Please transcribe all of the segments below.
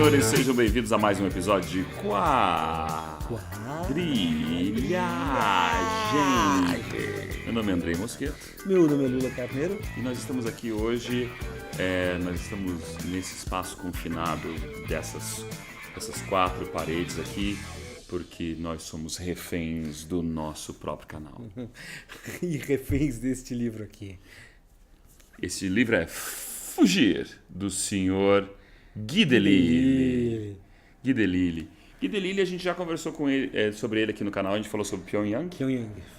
senhores, sejam bem-vindos a mais um episódio de Quadrilhagem. Meu nome é Andrei Mosqueto. Meu nome é Lula Carneiro. E nós estamos aqui hoje, nós estamos nesse espaço confinado dessas quatro paredes aqui, porque nós somos reféns do nosso próprio canal. E reféns deste livro aqui. Esse livro é Fugir, do senhor Guy Delisle. Guy Delisle, a gente já conversou com ele, sobre ele aqui no canal, a gente falou sobre Pyongyang.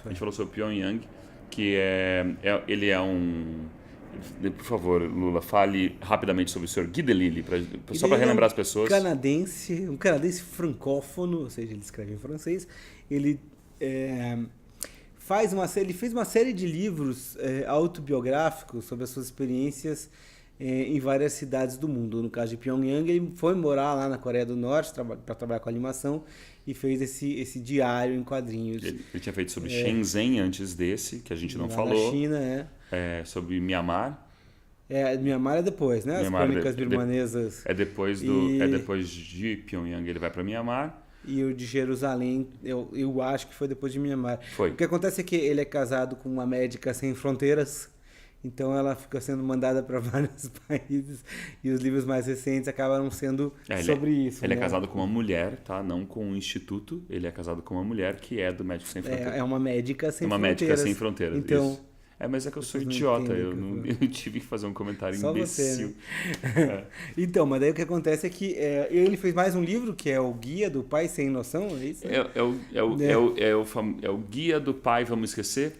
A gente falou sobre Pyongyang, que ele é um... Por favor, Lula, fale rapidamente sobre o senhor Guy Delisle, só para relembrar as pessoas. Um canadense francófono, ou seja, ele escreve em francês. Ele fez uma série de livros autobiográficos sobre as suas experiências em várias cidades do mundo. No caso de Pyongyang, ele foi morar lá na Coreia do Norte para trabalhar com animação e fez esse diário em quadrinhos. Ele tinha feito sobre Shenzhen antes desse, que a gente não falou. Na China, sobre Mianmar. Myanmar é depois, né? Myanmar as crônicas birmanesas. É depois de Pyongyang, ele vai para Mianmar. E o de Jerusalém, eu acho que foi depois de Myanmar. Foi. O que acontece é que ele é casado com uma médica sem fronteiras, então ela fica sendo mandada para vários países, e os livros mais recentes acabam sendo sobre isso. Ele é casado com uma mulher, tá? Não com um instituto, ele é casado com uma mulher que é do Médicos Sem Fronteiras. É uma médica sem fronteiras. Uma médica sem fronteiras, então, isso. Mas é que eu sou idiota, eu tive que fazer um comentário só imbecil. Você, né? Então, mas daí o que acontece é que ele fez mais um livro, que é o Guia do Pai Sem Noção, é isso? É o Guia do Pai Vamos Esquecer?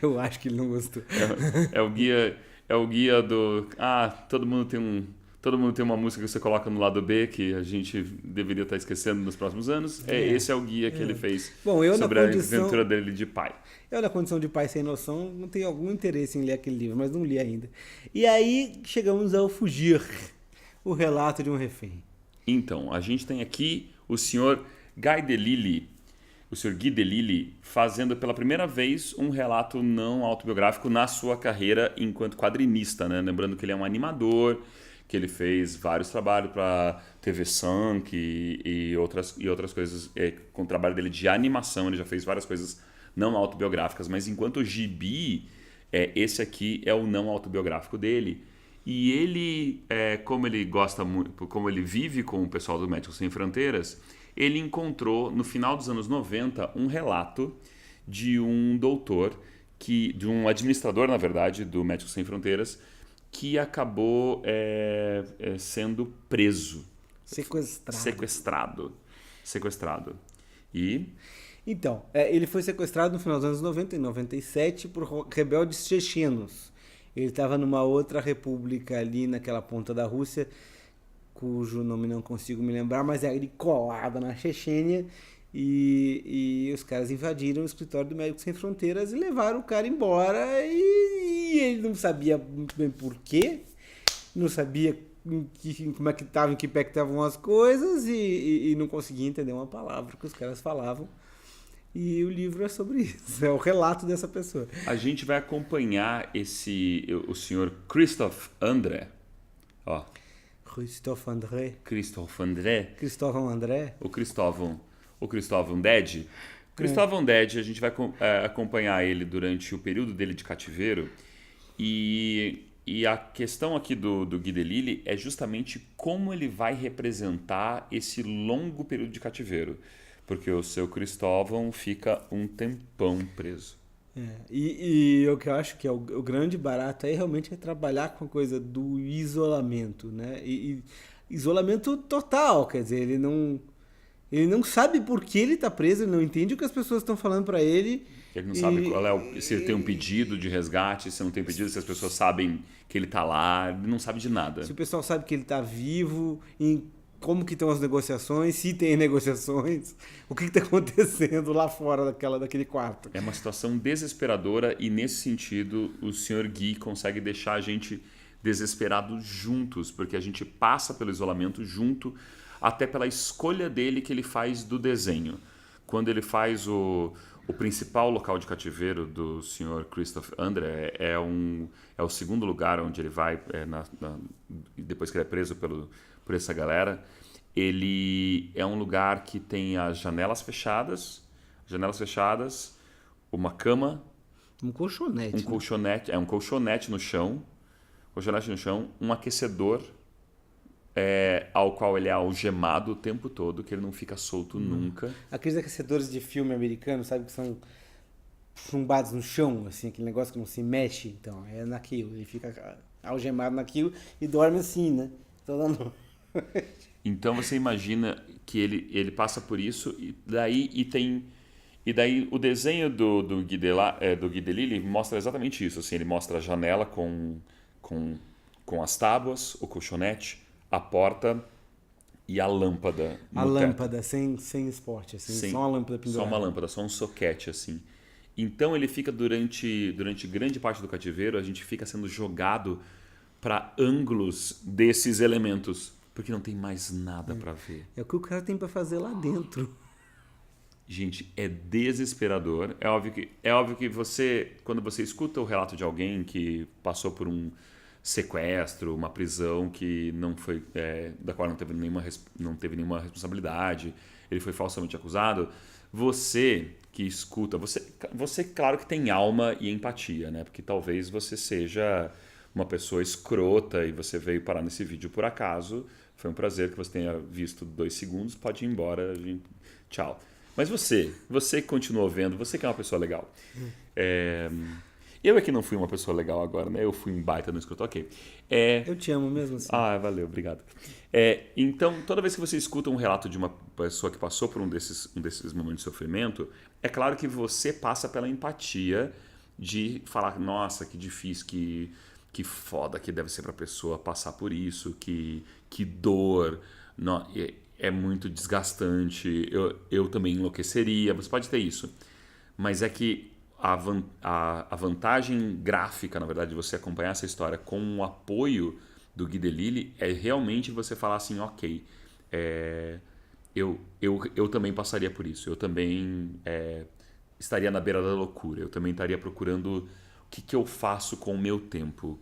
Eu acho que ele não gostou. É o guia do... todo mundo tem uma música que você coloca no lado B que a gente deveria estar esquecendo nos próximos anos. Esse é o guia que ele fez sobre a aventura dele de pai. Eu, na condição de pai sem noção, não tenho algum interesse em ler aquele livro, mas não li ainda. E aí chegamos ao Fugir, o relato de um refém. Então, a gente tem aqui o senhor Guy Delisle, fazendo pela primeira vez um relato não autobiográfico na sua carreira enquanto quadrinista, né? Lembrando que ele é um animador, que ele fez vários trabalhos para TV Sunk e outras coisas, com o trabalho dele de animação, ele já fez várias coisas não autobiográficas, mas enquanto gibi, esse aqui é o não autobiográfico dele. E ele, como ele gosta muito, como ele vive com o pessoal do Médicos Sem Fronteiras, ele encontrou, no final dos anos 90, um relato de um doutor, de um administrador, na verdade, do Médicos Sem Fronteiras, que acabou sendo preso. Sequestrado. E... Então, ele foi sequestrado no final dos anos 90, em 97, por rebeldes chechenos. Ele estava numa outra república ali naquela ponta da Rússia, cujo nome não consigo me lembrar, mas é ali colada na Chechênia, e os caras invadiram o escritório do Médicos Sem Fronteiras e levaram o cara embora, e ele não sabia muito bem porquê, não sabia como é que estava, em que pé que estavam as coisas, e não conseguia entender uma palavra que os caras falavam. E o livro é sobre isso, é o relato dessa pessoa. A gente vai acompanhar o senhor Christophe André. Christophe André. O Cristóvão Dead. Cristóvão Dead, a gente vai acompanhar ele durante o período dele de cativeiro. E a questão aqui do Guy Delisle é justamente como ele vai representar esse longo período de cativeiro. Porque o seu Cristóvão fica um tempão preso. E o que eu acho que é o grande barato aí realmente é trabalhar com a coisa do isolamento, né? E isolamento total, quer dizer, ele não sabe por que ele está preso, ele não entende o que as pessoas estão falando para ele. Ele não sabe se ele tem um pedido de resgate, se não tem pedido, se as pessoas sabem que ele está lá, ele não sabe de nada. Se o pessoal sabe que ele está vivo, como que estão as negociações, se tem negociações, o que está acontecendo lá fora daquele quarto. É uma situação desesperadora e, nesse sentido, o Sr. Guy consegue deixar a gente desesperado juntos, porque a gente passa pelo isolamento junto, até pela escolha dele que ele faz do desenho. Quando ele faz O principal local de cativeiro do Sr. Christophe André é o segundo lugar onde ele vai, depois que ele é preso por essa galera. Ele é um lugar que tem as janelas fechadas, uma cama, Um colchonete. um colchonete no chão, um aquecedor ao qual ele é algemado o tempo todo, que ele não fica solto nunca. Aqueles aquecedores de filme americano, sabe, que são chumbados no chão, assim, aquele negócio que não se mexe. Então, é naquilo. Ele fica algemado naquilo e dorme assim, né? Toda noite. Então você imagina que ele passa por isso e daí o desenho do Guy Delisle mostra exatamente isso. Assim, ele mostra a janela com as tábuas, o colchonete, a porta e a lâmpada. A lâmpada, sem esporte, assim, só uma lâmpada pendurada. Só uma lâmpada, só um soquete, assim. Então ele fica durante grande parte do cativeiro, a gente fica sendo jogado para ângulos desses elementos, porque não tem mais nada para ver. É o que o cara tem para fazer lá dentro. Gente, é desesperador. É óbvio que você, quando você escuta o relato de alguém que passou por um sequestro, uma prisão que não foi, da qual não teve nenhuma responsabilidade, ele foi falsamente acusado, você que escuta, você claro que tem alma e empatia, né? Porque talvez você seja uma pessoa escrota e você veio parar nesse vídeo por acaso. Foi um prazer que você tenha visto 2 segundos, pode ir embora, tchau. Mas você que continuou vendo, você que é uma pessoa legal. Eu é que não fui uma pessoa legal agora, né? Eu fui um baita no escroto, ok. Eu te amo mesmo assim. Ah, valeu, obrigado. Então, toda vez que você escuta um relato de uma pessoa que passou por um desses momentos de sofrimento, é claro que você passa pela empatia de falar, nossa, que difícil, que foda que deve ser pra pessoa passar por isso, que dor, é muito desgastante, eu também enlouqueceria, você pode ter isso. Mas é que a vantagem gráfica, na verdade, de você acompanhar essa história com o apoio do Guy Delisle é realmente você falar assim, ok, eu também passaria por isso, eu também estaria na beira da loucura, eu também estaria procurando o que eu faço com o meu tempo,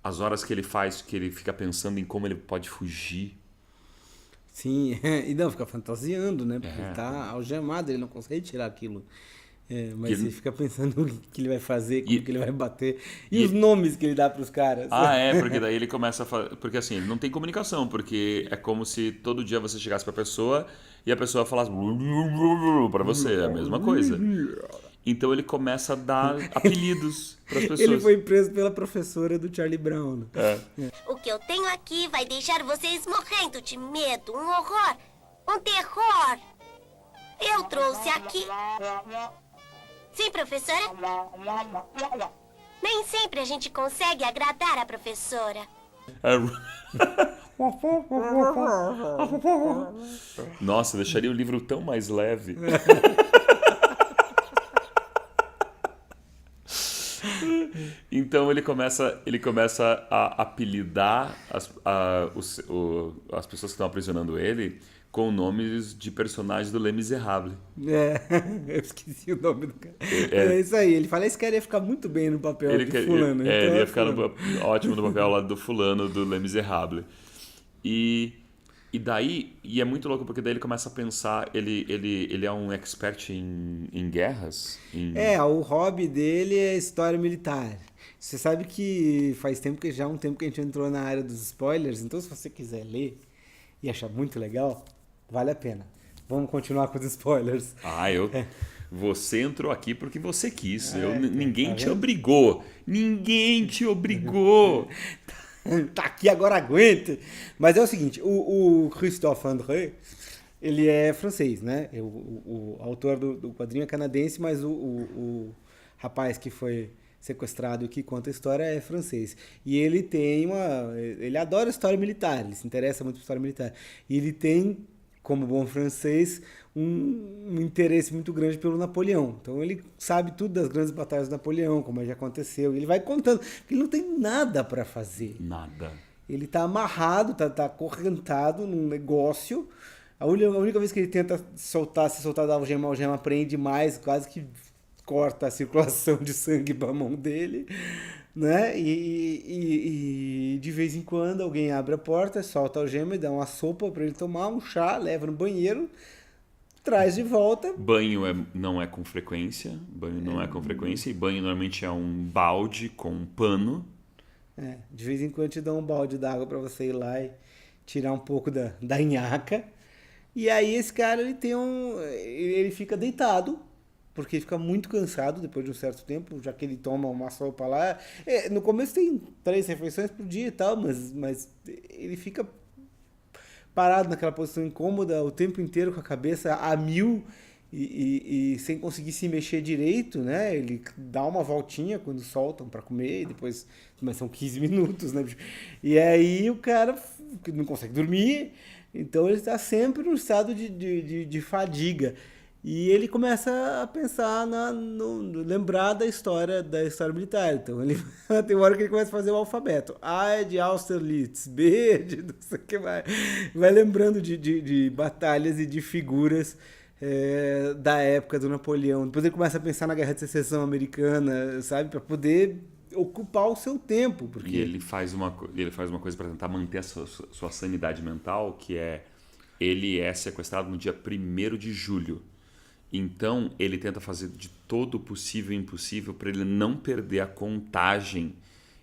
as horas que ele faz, que ele fica pensando em como ele pode fugir. Sim, e não, fica fantasiando, né? Porque ele tá algemado, ele não consegue tirar aquilo. Mas ele fica pensando o que ele vai fazer, como que ele vai bater. E os nomes que ele dá pros caras. Porque daí ele começa a fazer. Porque assim, ele não tem comunicação, porque é como se todo dia você chegasse pra pessoa e a pessoa falasse pra você, é a mesma coisa. Então ele começa a dar apelidos para as pessoas. Ele foi preso pela professora do Charlie Brown. O que eu tenho aqui vai deixar vocês morrendo de medo. Um horror. Um terror. Eu trouxe aqui. Sim, professora? Nem sempre a gente consegue agradar a professora. Nossa, deixaria o livro tão mais leve. Então ele começa a apelidar as pessoas que estão aprisionando ele com nomes de personagens do Les Miserables. Eu esqueci o nome do cara. É isso aí, ele fala, esse cara ia ficar muito bem no papel de fulano. Ele ia ficar ótimo no papel lá do fulano do Les Miserables. E daí, é muito louco, porque daí ele começa a pensar, ele é um expert em guerras. O hobby dele é história militar. Você sabe que faz tempo que um tempo que a gente entrou na área dos spoilers, então se você quiser ler e achar muito legal, vale a pena. Vamos continuar com os spoilers. Você entrou aqui porque você quis. Ninguém te obrigou. Ninguém te obrigou. Tá aqui, agora aguenta. Mas é o seguinte, o Christophe André, ele é francês, né? O autor do quadrinho é canadense, mas o rapaz que foi sequestrado e que conta a história é francês. E ele ele adora história militar, ele se interessa muito por história militar. E ele tem, como bom francês, um interesse muito grande pelo Napoleão. Então ele sabe tudo das grandes batalhas do Napoleão, como já aconteceu. Ele vai contando, porque ele não tem nada para fazer. Nada. Ele tá amarrado, tá acorrentado num negócio A única vez que ele tenta se soltar da algema, a algema prende mais, quase que corta a circulação de sangue para a mão dele, né? E de vez em quando alguém abre a porta, solta a algema e dá uma sopa para ele tomar, um chá, leva no banheiro, traz de volta. Banho não é com frequência, e banho normalmente é um balde com um pano. De vez em quando te dá um balde d'água para você ir lá e tirar um pouco da nhaca. E aí esse cara, ele fica deitado, porque ele fica muito cansado depois de um certo tempo, já que ele toma uma sopa lá. No começo tem 3 refeições por dia e tal, mas ele fica parado naquela posição incômoda o tempo inteiro, com a cabeça a mil e sem conseguir se mexer direito, né? Ele dá uma voltinha quando soltam para comer, e depois, mas são 15 minutos, né? E aí o cara não consegue dormir, então ele está sempre num estado de fadiga. E ele começa a pensar lembrar da história militar. Então ele tem uma hora que ele começa a fazer o alfabeto. A é de Austerlitz, B é de não sei o que mais. Vai lembrando de batalhas e de figuras da época do Napoleão. Depois ele começa a pensar na Guerra de Secessão Americana, sabe? Para poder ocupar o seu tempo. Porque... E ele faz uma coisa para tentar manter a sua sanidade mental, que é ele é sequestrado no dia 1º de julho. Então, ele tenta fazer de todo o possível e impossível para ele não perder a contagem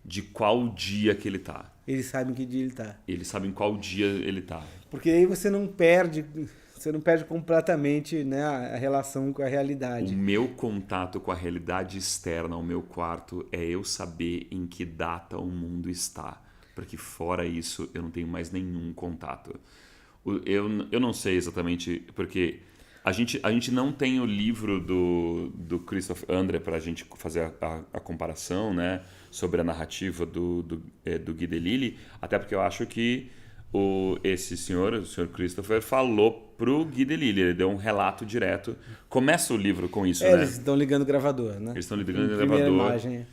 de qual dia que ele tá. Eles sabem que dia ele tá. Eles sabem qual dia ele tá. Porque aí você não perde completamente, né, a relação com a realidade. O meu contato com a realidade externa, o meu quarto, é eu saber em que data o mundo está. Porque fora isso, eu não tenho mais nenhum contato. Eu não sei exatamente, porque... A gente não tem o livro do Christoph André para a gente fazer a comparação, né, sobre a narrativa do Guy Delisle, até porque eu acho que o senhor Christopher, falou pro Guy Delisle, ele deu um relato direto. Começa o livro com isso, né? Eles estão ligando o gravador, né? Eles estão ligando o gravador. Imagem.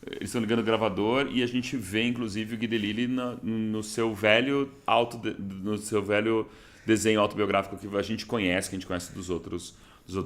Eles estão ligando o gravador e a gente vê, inclusive, o Guy Delisle no seu velho desenho autobiográfico que a gente conhece dos outros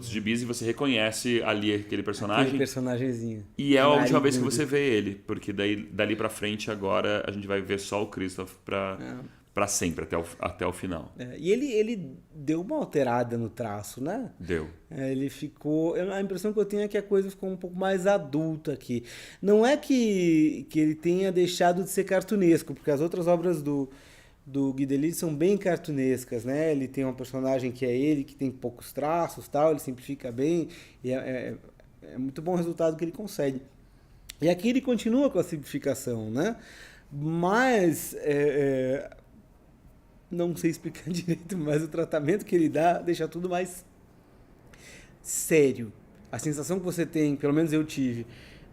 gibis, e você reconhece ali aquele personagem. Aquele personagemzinho. E é a última vez que você vê ele, porque dali pra frente agora a gente vai ver só o Christoph pra sempre, até o final. E ele deu uma alterada no traço, né? Deu. Ele ficou... A impressão que eu tenho é que a coisa ficou um pouco mais adulta aqui. Não é que ele tenha deixado de ser cartunesco, porque as outras obras do Guy Delisle são bem cartunescas, né? Ele tem um personagem que é ele, que tem poucos traços, tal, ele simplifica bem, e é muito bom o resultado que ele consegue. E aqui ele continua com a simplificação, né? Mas não sei explicar direito, mas o tratamento que ele dá deixa tudo mais sério. A sensação que você tem, pelo menos eu tive,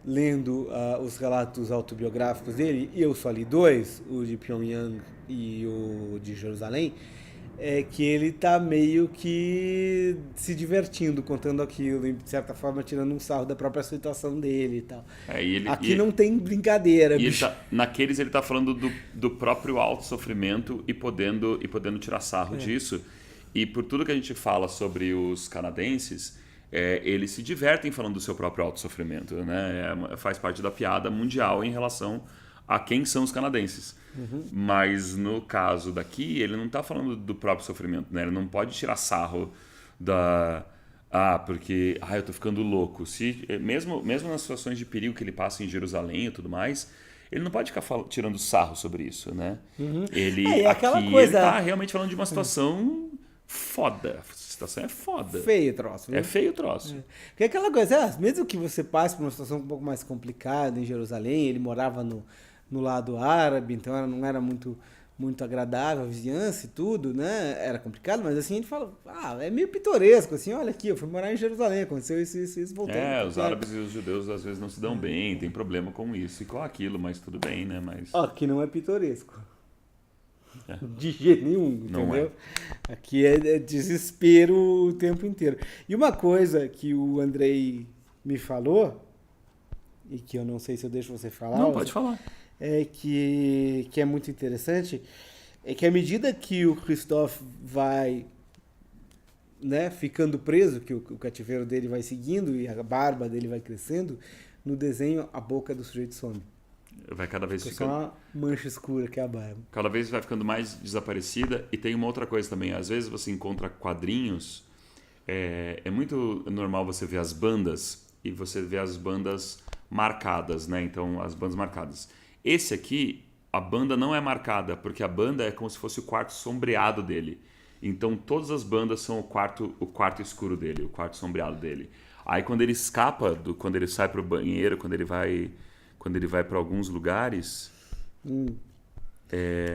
lendo os relatos autobiográficos dele, e eu só li 2, o de Pyongyang e o de Jerusalém, é que ele tá meio que se divertindo contando aquilo, e de certa forma tirando um sarro da própria situação dele e tal. Aqui não tem brincadeira. Naqueles ele tá falando do próprio autossofrimento e podendo tirar sarro disso. E por tudo que a gente fala sobre os canadenses, eles se divertem falando do seu próprio autossofrimento, né? Faz parte da piada mundial em relação a quem são os canadenses. Uhum. Mas no caso daqui, ele não está falando do próprio sofrimento, né? Ele não pode tirar sarro porque eu tô ficando louco. Mesmo nas situações de perigo que ele passa em Jerusalém e tudo mais, ele não pode ficar tirando sarro sobre isso, né? Uhum. Ele tá realmente falando de uma situação foda. A situação é foda. Feio o troço. Né? É feio o troço. Porque é aquela coisa, mesmo que você passe por uma situação um pouco mais complicada em Jerusalém, ele morava no lado árabe, então não era muito agradável a vizinhança e tudo, né? Era complicado, mas assim, ele fala, é meio pitoresco, assim, olha aqui, eu fui morar em Jerusalém, aconteceu isso, voltei. Os árabes e os judeus às vezes não se dão bem, tem problema com isso e com aquilo, mas tudo bem, né? Mas... Aqui não é pitoresco. De jeito nenhum, entendeu? Aqui é desespero o tempo inteiro. E uma coisa que o Andrei me falou, e que eu não sei se eu deixo você falar... Não, pode falar. Que é muito interessante, é que à medida que o Christoph vai né, ficando preso, que o cativeiro dele vai seguindo e a barba dele vai crescendo, no desenho a boca do sujeito some. Vai cada vez Fica só uma mancha escura que é a barba. Cada vez vai ficando mais desaparecida. E tem uma outra coisa também. Às vezes você encontra quadrinhos. É muito normal você ver as bandas e você ver as bandas marcadas, né? Então, as bandas marcadas. Esse aqui, a banda não é marcada, porque a banda é como se fosse o quarto sombreado dele. Então, todas as bandas são o quarto escuro dele, o quarto sombreado dele. Aí, quando ele escapa, quando ele sai para o banheiro, quando ele vai para alguns lugares...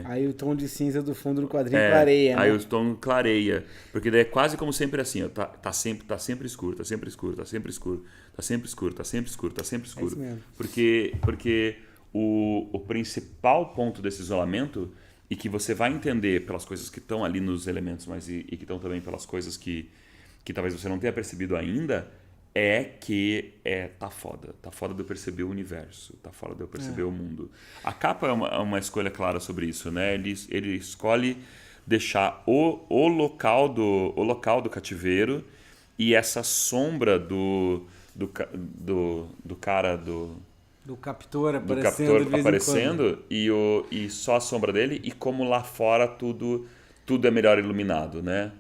Aí o tom de cinza do fundo do quadrinho clareia, né? Aí o tom clareia. Porque daí é quase como sempre assim, ó, tá sempre escuro, tá sempre escuro, tá sempre escuro, tá sempre escuro, tá sempre escuro, tá sempre escuro. É isso mesmo. Porque o principal ponto desse isolamento, e que você vai entender pelas coisas que estão ali nos elementos, mas e que estão também pelas coisas que talvez você não tenha percebido ainda, é que tá foda. Tá foda de eu perceber o universo. Tá foda de eu perceber o mundo. A capa é uma escolha clara sobre isso, né? Ele escolhe deixar o local do cativeiro e essa sombra do cara Do captor do aparecendo, captor de vez em aparecendo e só a sombra dele, e como lá fora tudo é melhor iluminado, né?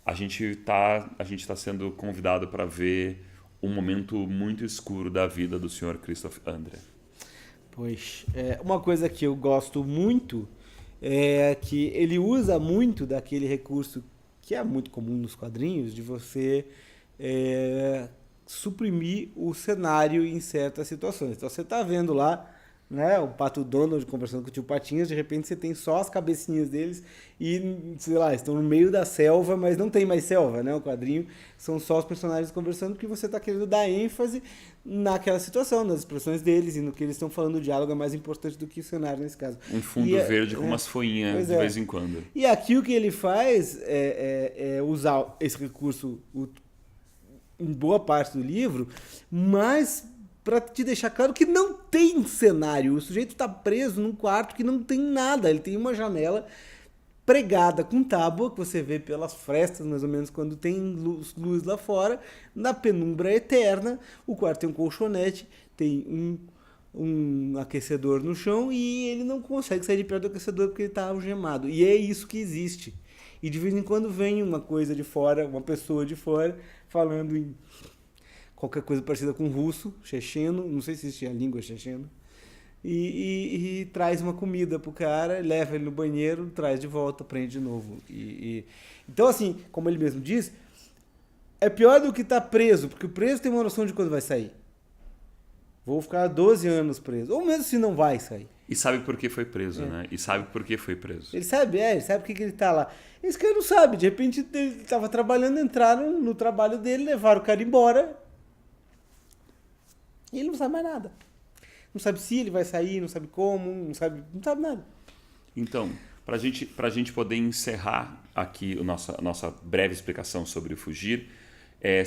A gente tá sendo convidado para ver um momento muito escuro da vida do Sr. Christoph André. Pois, uma coisa que eu gosto muito é que ele usa muito daquele recurso que é muito comum nos quadrinhos, de você suprimir o cenário em certas situações. Então você está vendo lá, né, o Pato Donald conversando com o tio Patinhas, de repente você tem só as cabecinhas deles e, sei lá, estão no meio da selva, mas não tem mais selva, né? O quadrinho são só os personagens conversando, porque você está querendo dar ênfase naquela situação, nas expressões deles e no que eles estão falando. O diálogo é mais importante do que o cenário nesse caso. Um fundo verde com umas folhinhas de vez em quando. E aqui o que ele faz é usar esse recurso em boa parte do livro, mas para te deixar claro que não tem cenário. O sujeito está preso num quarto que não tem nada. Ele tem uma janela pregada com tábua, que você vê pelas frestas, mais ou menos, quando tem luz lá fora. Na penumbra eterna, o quarto tem um colchonete, tem um aquecedor no chão e ele não consegue sair de perto do aquecedor porque ele está algemado. E é isso que existe. E de vez em quando vem uma coisa de fora, uma pessoa de fora, falando em qualquer coisa parecida com russo, checheno, não sei se existe a língua chechena, e traz uma comida pro cara, leva ele no banheiro, traz de volta, prende de novo. Então, assim, como ele mesmo diz, é pior do que estar preso, porque o preso tem uma noção de quando vai sair. Vou ficar 12 anos preso, ou mesmo se não vai sair. E sabe por que foi preso, né? E sabe por que foi preso. Ele sabe por que ele tá lá. Esse cara não sabe, de repente ele estava trabalhando, entraram no trabalho dele, levaram o cara embora, e ele não sabe mais nada. Não sabe se ele vai sair, não sabe como, não sabe nada. Então, pra gente poder encerrar aqui a nossa breve explicação sobre o fugir,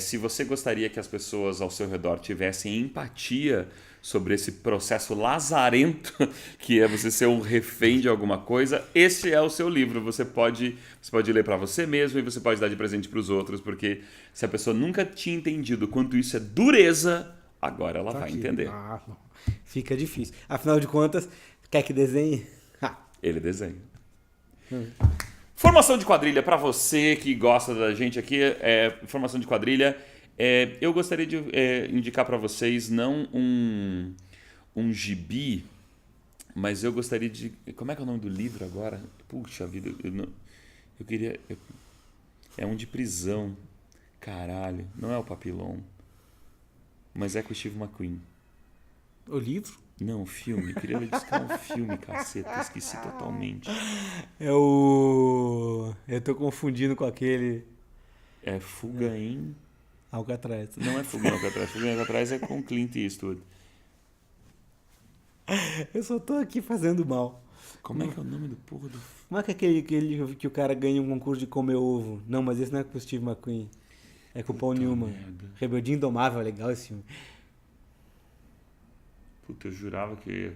se você gostaria que as pessoas ao seu redor tivessem empatia sobre esse processo lazarento que é você ser um refém de alguma coisa, esse é o seu livro. Você pode ler para você mesmo e você pode dar de presente para os outros, porque se a pessoa nunca tinha entendido quanto isso é dureza, agora ela vai entender. Fica difícil. Afinal de contas, quer que desenhe? Ele desenha. Formação de quadrilha, para você que gosta da gente aqui, formação de quadrilha, eu gostaria de indicar para vocês não um gibi, mas eu gostaria de... Como é que é o nome do livro agora? Puxa vida, eu queria... É um de prisão. Caralho, não é o Papillon, mas é com o Steve McQueen. O livro? Não, o filme. Eu queria buscar um filme, caceta. Esqueci totalmente. Eu tô confundindo com aquele... É Fuga em... Alcatraz. Não é Fuga em Alcatraz. Fuga em Alcatraz é com Clint Eastwood. Eu só tô aqui fazendo mal. Como é que é o nome do porra do... Como é que é aquele que o cara ganha um concurso de comer ovo? Não, mas esse não é com o Steve McQueen. É com o Paul Newman. Rebeldia Indomável, é legal esse filme. Puta, eu jurava que...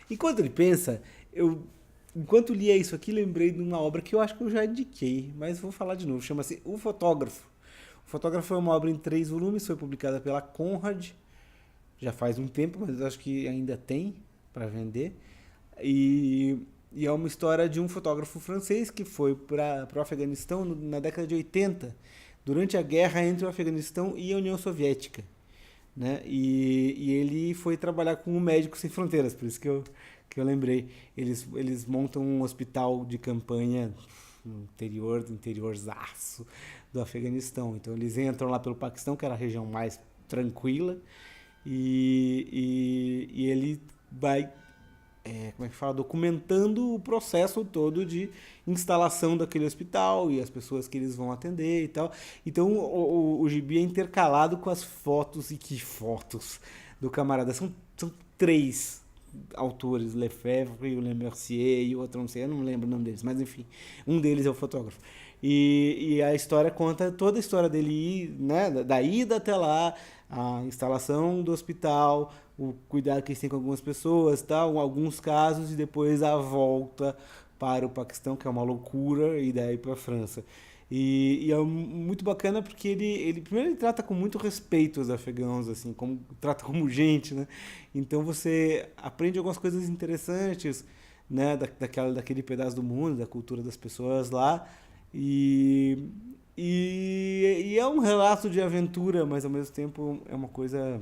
Enquanto ele pensa, eu enquanto lia isso aqui, lembrei de uma obra que eu acho que eu já indiquei, mas vou falar de novo. Chama-se O Fotógrafo. O Fotógrafo é uma obra em 3 volumes, foi publicada pela Conrad, já faz um tempo, mas eu acho que ainda tem para vender. E é uma história de um fotógrafo francês que foi para o Afeganistão na década de 80, durante a guerra entre o Afeganistão e a União Soviética. Né? E ele foi trabalhar com o Médicos Sem Fronteiras, por isso que eu lembrei. Eles montam um hospital de campanha no interiorzaço do Afeganistão. Então eles entram lá pelo Paquistão, que era a região mais tranquila, e ele vai documentando o processo todo de instalação daquele hospital e as pessoas que eles vão atender e tal. Então o gibi é intercalado com as fotos, e que fotos do camarada. São 3 autores, Lefebvre, o Lemercier e o outro, não sei, eu não lembro o nome deles, mas enfim, um deles é o fotógrafo. E a história conta toda a história dele, né, da ida até lá, a instalação do hospital, o cuidado que eles têm com algumas pessoas, tal, alguns casos, e depois a volta para o Paquistão, que é uma loucura, e daí para a França. E é muito bacana porque ele primeiro ele trata com muito respeito os afegãos, assim, trata como gente, né? Então você aprende algumas coisas interessantes, né, daquele pedaço do mundo, da cultura das pessoas lá. E é um relato de aventura, mas ao mesmo tempo é uma coisa...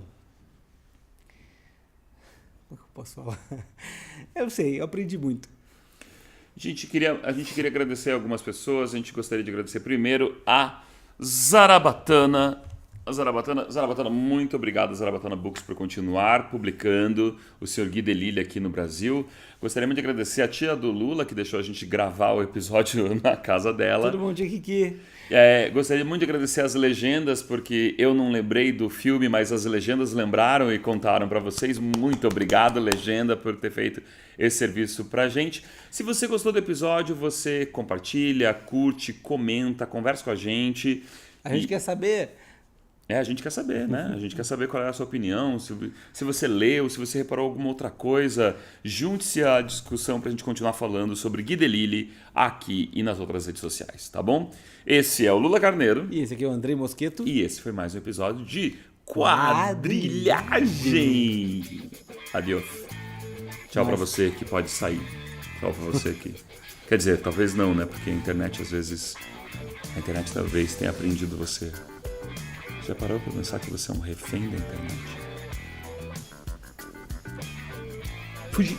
Como é que eu posso falar? Eu sei, eu aprendi muito. A gente queria agradecer algumas pessoas. A gente gostaria de agradecer primeiro a Zarabatana. Zarabatana, muito obrigado, Zarabatana Books, por continuar publicando o Sr. Gui Delisle aqui no Brasil. Gostaria muito de agradecer a tia do Lula, que deixou a gente gravar o episódio na casa dela. Todo bom dia, Kiki. Gostaria muito de agradecer as legendas, porque eu não lembrei do filme, mas as legendas lembraram e contaram para vocês. Muito obrigado, legenda, por ter feito esse serviço pra gente. Se você gostou do episódio, você compartilha, curte, comenta, conversa com a gente. A gente quer saber... A gente quer saber, né? A gente quer saber qual é a sua opinião, se você leu, se você reparou alguma outra coisa. Junte-se à discussão para a gente continuar falando sobre Gui Delisle aqui e nas outras redes sociais, tá bom? Esse é o Lula Carneiro. E esse aqui é o Andrei Mosqueto. E esse foi mais um episódio de Quadrilhagem. Adeus. Tchau para você que pode sair. Tchau para você que... Quer dizer, talvez não, né? Porque a internet talvez tenha aprendido você... Já parou para pensar que você é um refém da internet? Fugi!